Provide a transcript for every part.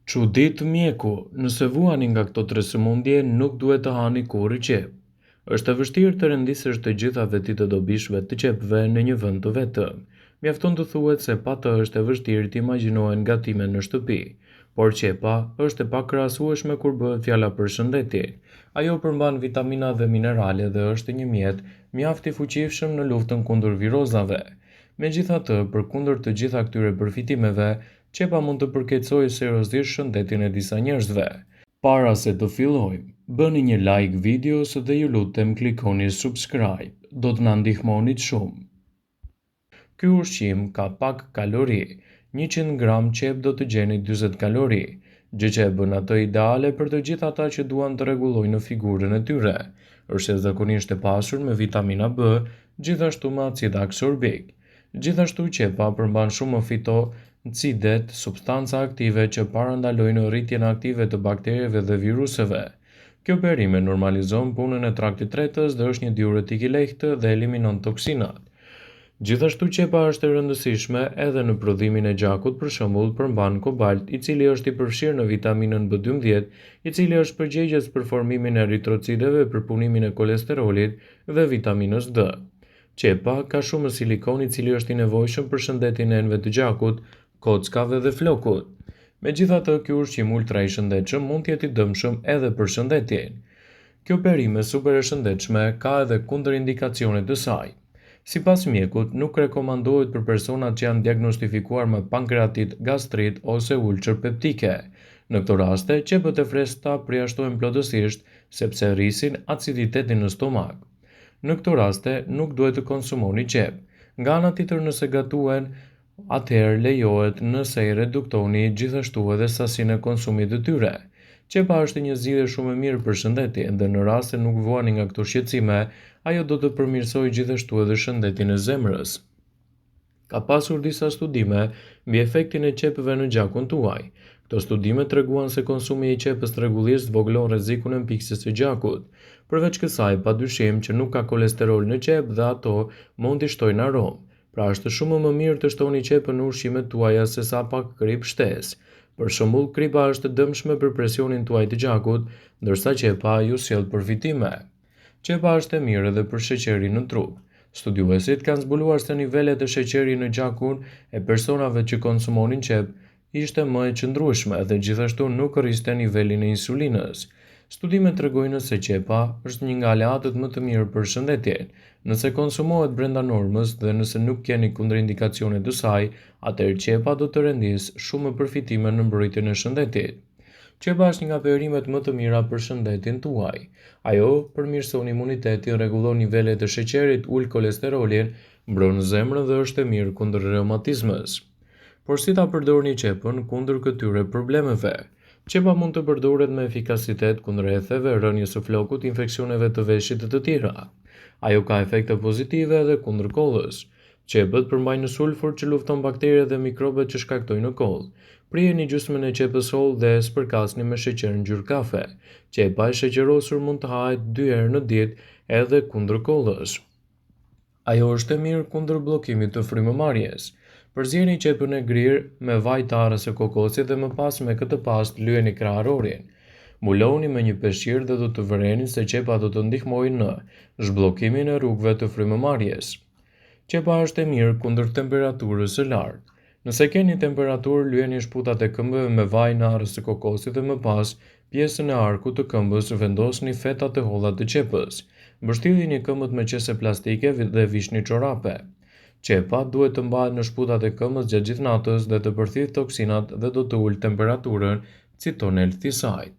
Çudit mjeku, nëse vuani nga këto tre sëmundje, nuk duhet të hani kurrë qep. Është e vështirë të rendisësh të gjitha vetit të dobishme të qepëve në një vend të vetëm. Mjafton të thuhet se pa të është e vështirë të imagjinohen gatime në shtëpi, por qepa është e pakrahasueshme kur bëhet fjala për shëndetin. Ajo përmban vitamina dhe minerale dhe është një mjet mjaft i fuqishëm në luftën kundër virozave. Megjithatë, përkundër të gjitha këtyre përfitimeve, qepa mund të përkeqësojë seriozisht shëndetin e disa njerëzve. Para se të fillojmë, bëni një like videos dhe ju lutem klikoni subscribe, do të na ndihmonit shumë. Ky ushqim ka pak kalori, 100 gram qep do të gjeni 40 kalori, gjë që e bën atë ideale për të gjithë ata që duan të rregullojnë figurën e tyre. Është zakonisht e pasur me vitamina B, gjithashtu me acid aksorbik. Gjithashtu qepa përmban shumë fitocidet, substanca aktive që parandalojnë rritjen aktive të bakterjeve dhe viruseve. Kjo perime normalizon punën e traktit tretës dhe është një diuretik i lehtë dhe eliminon toksinat. Gjithashtu qepa është e rëndësishme edhe në prodhimin e gjakut, për shembull përmban kobalt, i cili është i përfshirë në vitaminën B12, i cili është përgjegjës për formimin e eritrocideve, për punimin e kolesterolit dhe vitaminës D. Qepa ka shumë silikon i cili është i nevojshëm për shëndetin e enëve të gjakut, kockave dhe flokut. Megjithatë, ky ushqim ultra i shëndetshëm mund të jetë i dëmshëm edhe për shëndetin. Kjo perime super e shëndetshme ka edhe kundërindikacione të saj. Sipas mjekut, nuk rekomandohet për personat që janë diagnostifikuar me pankreatit, gastrit ose ulcer peptike. Në këto raste, qepët e freskëta përjashtohen plotësisht sepse rrisin aciditetin në stomak. Në këto raste, nuk duhet të konsumoni qep. Nga ana tjetër, nëse gatuhen, atëherë lejohet nëse i reduktoni gjithashtu edhe sasinë e konsumit të tyre. Qepa është një zgjidhje shumë e mirë për shëndetin dhe në rast se nuk vuani nga këto shqetësime, ajo do të përmirësojë gjithashtu edhe shëndetin e zemrës. Ka pasur disa studime mbi efektin e qepëve në gjakun tuaj. Këto studime treguan se konsumi i qepës rregullisht voglon rrezikun e mpiksjes së gjakut. Përveç kësaj, padyshim që nuk ka kolesterol në qep dhe ato mund t'i shtojnë aromë. Pra është shumë më mirë të shtoni qepën në ushqimet tuaja se sa pak krip shtesë. Për shembull, kripa është e dëmshme për presionin tuaj të gjakut, ndërsa qepa ju sjell përfitime. Qepa është e mirë edhe për sheqerin në trup. Studiuesit kanë zbuluar se nivelet e sheqerit në gjakun e personave që konsumonin qep ishte më e qëndrueshme dhe gjithashtu nuk rriste nivelin e insulinës. Studimet tregojnë se qepa është një nga aleatët më të mirë për shëndetin. Nëse konsumohet brenda normës dhe nëse nuk keni kundërindikacione të saj, atëherë qepa do të rendisë shumë përfitime në mbrojtjen e shëndetit. Qepa është një nga perimet më të mira për shëndetin tuaj. Ajo përmirëson imunitetin, rregullon nivelet e sheqerit, ul kolesterolin, mbron zemrën dhe është e mirë kundër reumatizmës. Por si ta përdorni qepën kundër këtyre problemeve? Qepa mund të përdoret me efikasitet kundër rretheve, rënies së flokut, infeksioneve të veshit dhe të tjera. Ajo ka efekte pozitive edhe kundër kollës. Qepët përmbajnë sulfur që lufton bakteret dhe mikrobet që shkaktojnë koll. Prijeni gjysmën e qepës holl dhe e spërkasni me sheqer ngjyrë kafe. Qepa e sheqerosur mund të hahet 2 herë në ditë edhe kundër kollës. Ajo është e mirë kundër bllokimit të frymëmarrjes. Përzierni qepën e grirë me vaj të arës së kokosit dhe më pas me këtë pastë lyeni kraharorin. Mbuloni me një peshqir dhe do të vëreni se qepa do të ndihmojë në zhbllokimin e rrugëve të frymëmarrjes. Qepa është e mirë kundër temperaturës së lartë. Nëse keni temperaturë, lyeni shputat e këmbëve me vaj në arës së kokosit dhe më pas pjesën e arkut të këmbës vendosni fetat e holla të qepës. Mbështillini këmbët me qese plastike dhe vishni çorape. Qepa duhet të mbahet në shputat e këmbës gjatë gjithë natës dhe të përthith toksinat dhe do të ulë temperaturën, citon Healthy Side.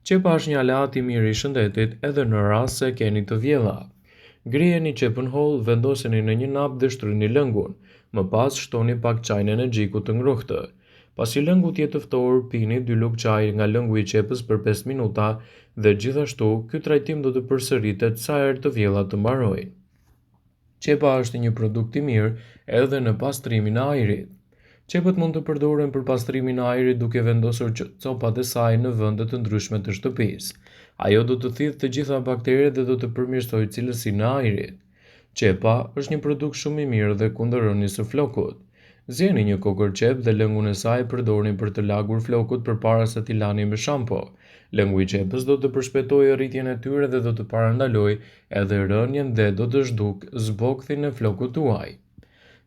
Qepa është një aleat i mirë i shëndetit edhe në rast se keni të vjella. Ngrijeni qepën holl, vendoseni në një nap dhe shtryni lëngun. Më pas shtoni pak çaj në energjiku të ngrohtë. Pasi lëngu të jetë ftohur, pini 2 lugë çaj nga lëngu i qepës për 5 minuta dhe gjithashtu ky trajtim do të përsëritet sa herë të vjellat të mbarojnë. Qepa është një produkt i mirë edhe në pastrimin e ajrit. Qepët mund të përdoren për pastrimin e ajrit duke vendosur copat e saj në vende të ndryshme të shtëpisë. Ajo do të thithë të gjitha bakteret dhe do të përmirësojë cilësinë e ajrit. Qepa është një produkt shumë i mirë dhe kundër rënies së flokut. Zjeni një kokër qep dhe lëngun e saj përdorni për të lagur flokut përpara se t'i lani me shampo. Lëngu i qepës do të përshpejtojë rritjen e tyre dhe do të parandalojë edhe rënjen dhe do të zhduk zbokthin e flokut tuaj.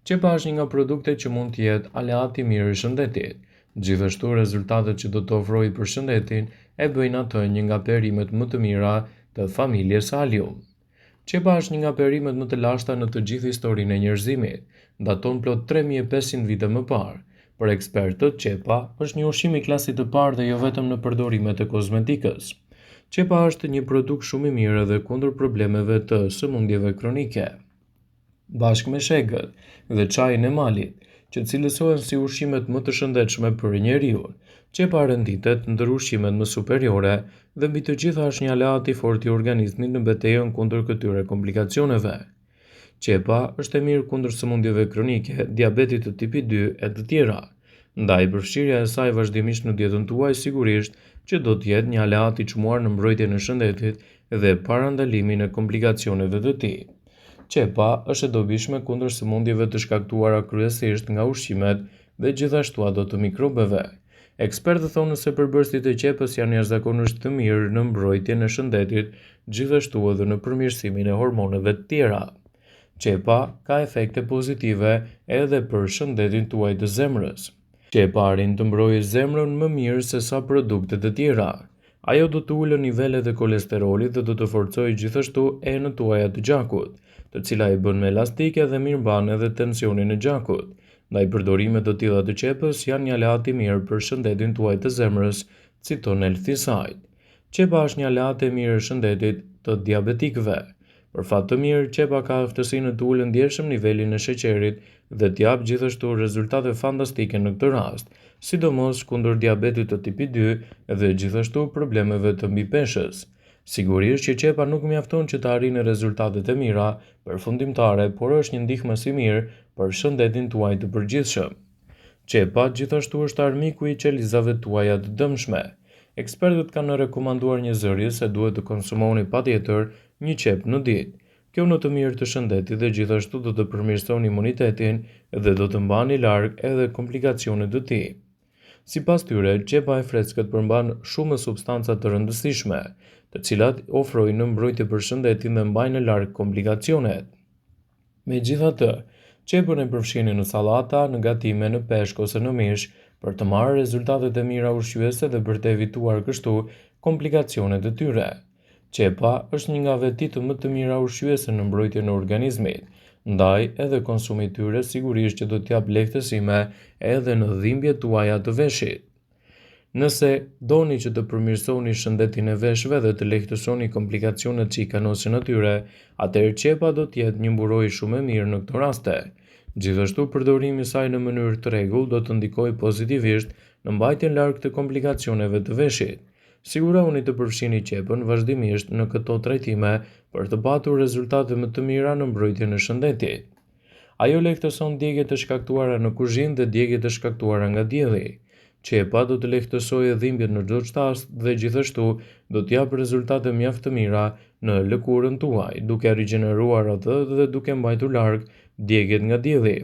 Qepa është një nga produktet që mund të jetë aleat i mirë i shëndetit. Gjithashtu rezultatet që do të ofrojë për shëndetin e bëjnë atë një nga perimet më të mira të familjes Allium. Qepa është një nga perimet më të lashta në të gjithë historinë e njerëzimit, daton plot 3500 vite më parë. Për ekspertët, qepa është një ushqim i klasit të parë dhe jo vetëm në përdorimet e kozmetikës. Qepa është një produkt shumë i mirë edhe kundër problemeve të sëmundjeve kronike. Bashkë me shegët dhe çajin e malit, që cilësohen si ushqimet më të shëndetshme për njeriu. Qepa renditet ndër ushqimet më superiore dhe mbi të gjitha është një aleat i fortë i organizmit në betejën kundër këtyre komplikacioneve. Qepa është e mirë kundër sëmundjeve kronike, diabetit të tipit 2 e të tjera. Ndaj përfshirja e saj vazhdimisht në dietën tuaj sigurisht që do të jetë një aleat i çmuar në mbrojtjen e shëndetit dhe parandalimin e komplikacioneve të tij. Qepa është e dobishme kundër sëmundjeve të shkaktuara kryesisht nga ushqimet dhe gjithashtu ato të mikrobeve. Ekspertët thonë se përbërësit e qepës janë jashtëzakonisht të mirë në mbrojtjen e shëndetit, gjithashtu edhe në përmirësimin e hormoneve të tjera. Qepa ka efekte pozitive edhe për shëndetin tuaj të zemrës. Qepa arrin të mbrojë zemrën më mirë se sa produktet e tjera. Ajo do të ulë nivelet e kolesterolit dhe do të forcojë gjithashtu enët tuaja të gjakut, të cila i bën më elastike dhe mirëmban edhe tensionin e gjakut. Ndaj përdorimet të tilla të qepës janë një aleat i mirë për shëndetin tuaj të zemrës, citon Healthyside. Qepa është një aleat e mirë e shëndetit të diabetikëve. Për fat të mirë, qepa ka aftësinë të ulë ndjeshëm nivelin e sheqerit dhe t'jap gjithashtu rezultate fantastike në këtë rast, sidomos kundër diabetit të tipit 2 dhe gjithashtu problemeve të mbipeshës. Sigurisht që qepa nuk mjafton që të arrijë rezultatet e mira përfundimtare, por është një ndihmës i mirë për shëndetin tuaj të përgjithshëm. Qepa gjithashtu është armiku i qelizave tuaja të dëmshme. Ekspertët kanë rekomanduar një zëri se duhet të konsumoni patjetër një qep në ditë. Kjo në të mirë të shëndetit dhe gjithashtu do të përmirëson imunitetin dhe do të mbani larg edhe komplikacionet të tij. Sipas tyre, qepa e freskët përmban shumë substanca të rëndësishme, të cilat ofrojnë mbrojtje për shëndetin dhe mbajnë larg komplikacionet. Megjithatë, qepën e përfshini në sallata, në gatime, në peshk ose në mish për të marrë rezultatet e mira ushqyese dhe për të evituar kështu komplikacionet e tyre. Qepa është një nga vetitë më të mira ushqyese në mbrojtjen e organizmit, ndaj edhe konsumi i tyre sigurisht që do t'jap lehtësime edhe në dhimbjet tuaja të veshit. Nëse doni që të përmirësoni shëndetin e veshëve dhe të lehtësoni komplikacionet që i kanosin atyre, atëherë qepa do të jetë një mburojë shumë e mirë në këto raste. Gjithashtu përdorimi i saj në mënyrë të rregullt do të ndikojë pozitivisht në mbajtjen larg të komplikacioneve të veshit. Sigurohuni të përfshini qepën vazhdimisht në këto trajtime për të patur rezultate më të mira në mbrojtjen e shëndetit. Ajo lehtëson djegjet e shkaktuara në kuzhinë dhe djegjet e shkaktuara nga dielli. Qepa do të lehtësojë dhimbjet në çdo rast dhe gjithashtu do të japë rezultate mjaft të mira në lëkurën tuaj, duke rigjeneruar atë dhe duke mbajtur larg djegjet nga dielli.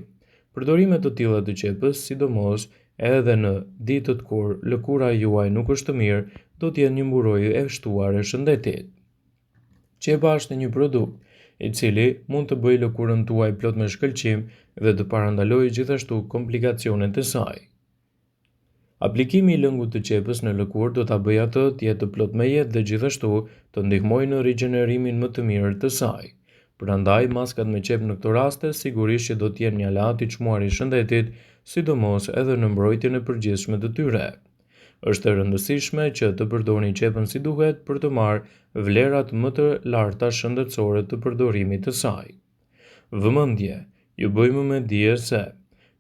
Përdorimet të tilla të qepës, sidomos edhe në ditët kur lëkura juaj nuk është të mirë, do të jenë një mburojë e shtuar e shëndetit. Qepa është një produkt i cili mund të bëjë lëkurën tuaj plot me shkëlqim dhe të parandalojë gjithashtu komplikacionet e saj. Aplikimi i lëngut të qepës në lëkurë do ta bëjë atë të jetë plot me jetë dhe gjithashtu të ndihmojë në rigjenerimin më të mirë të saj. Prandaj maskat me qep në këto raste sigurisht që do të jenë një aleat i çmuar i shëndetit, sidomos edhe në mbrojtjen e përgjithshme të tyre. Është e rëndësishme që të përdorni qepën si duhet për të marrë vlerat më të larta shëndetësore të përdorimit të saj. Vëmendje, ju bëjmë me dije se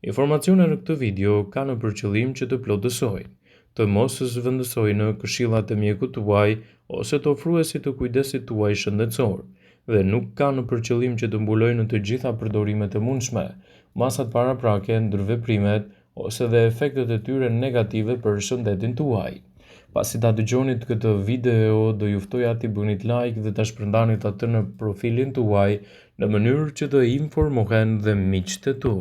informacionet në këtë video kanë për qëllim që të plotësojnë, të mos zhvendësojnë në këshillat e mjekut tuaj ose të ofruesit të kujdesit tuaj shëndetësor, dhe nuk kanë për qëllim që të mbulojnë të gjitha përdorimet e mundshme, masat paraprake, ndërveprimet ose dhe efektet e tyre negative për shëndetin tuaj. Pasi ta dëgjonit këtë video, do ju ftoja t'i bënit like dhe ta shpërndanit atë në profilin tuaj në mënyrë që të informohen dhe miqtë tu.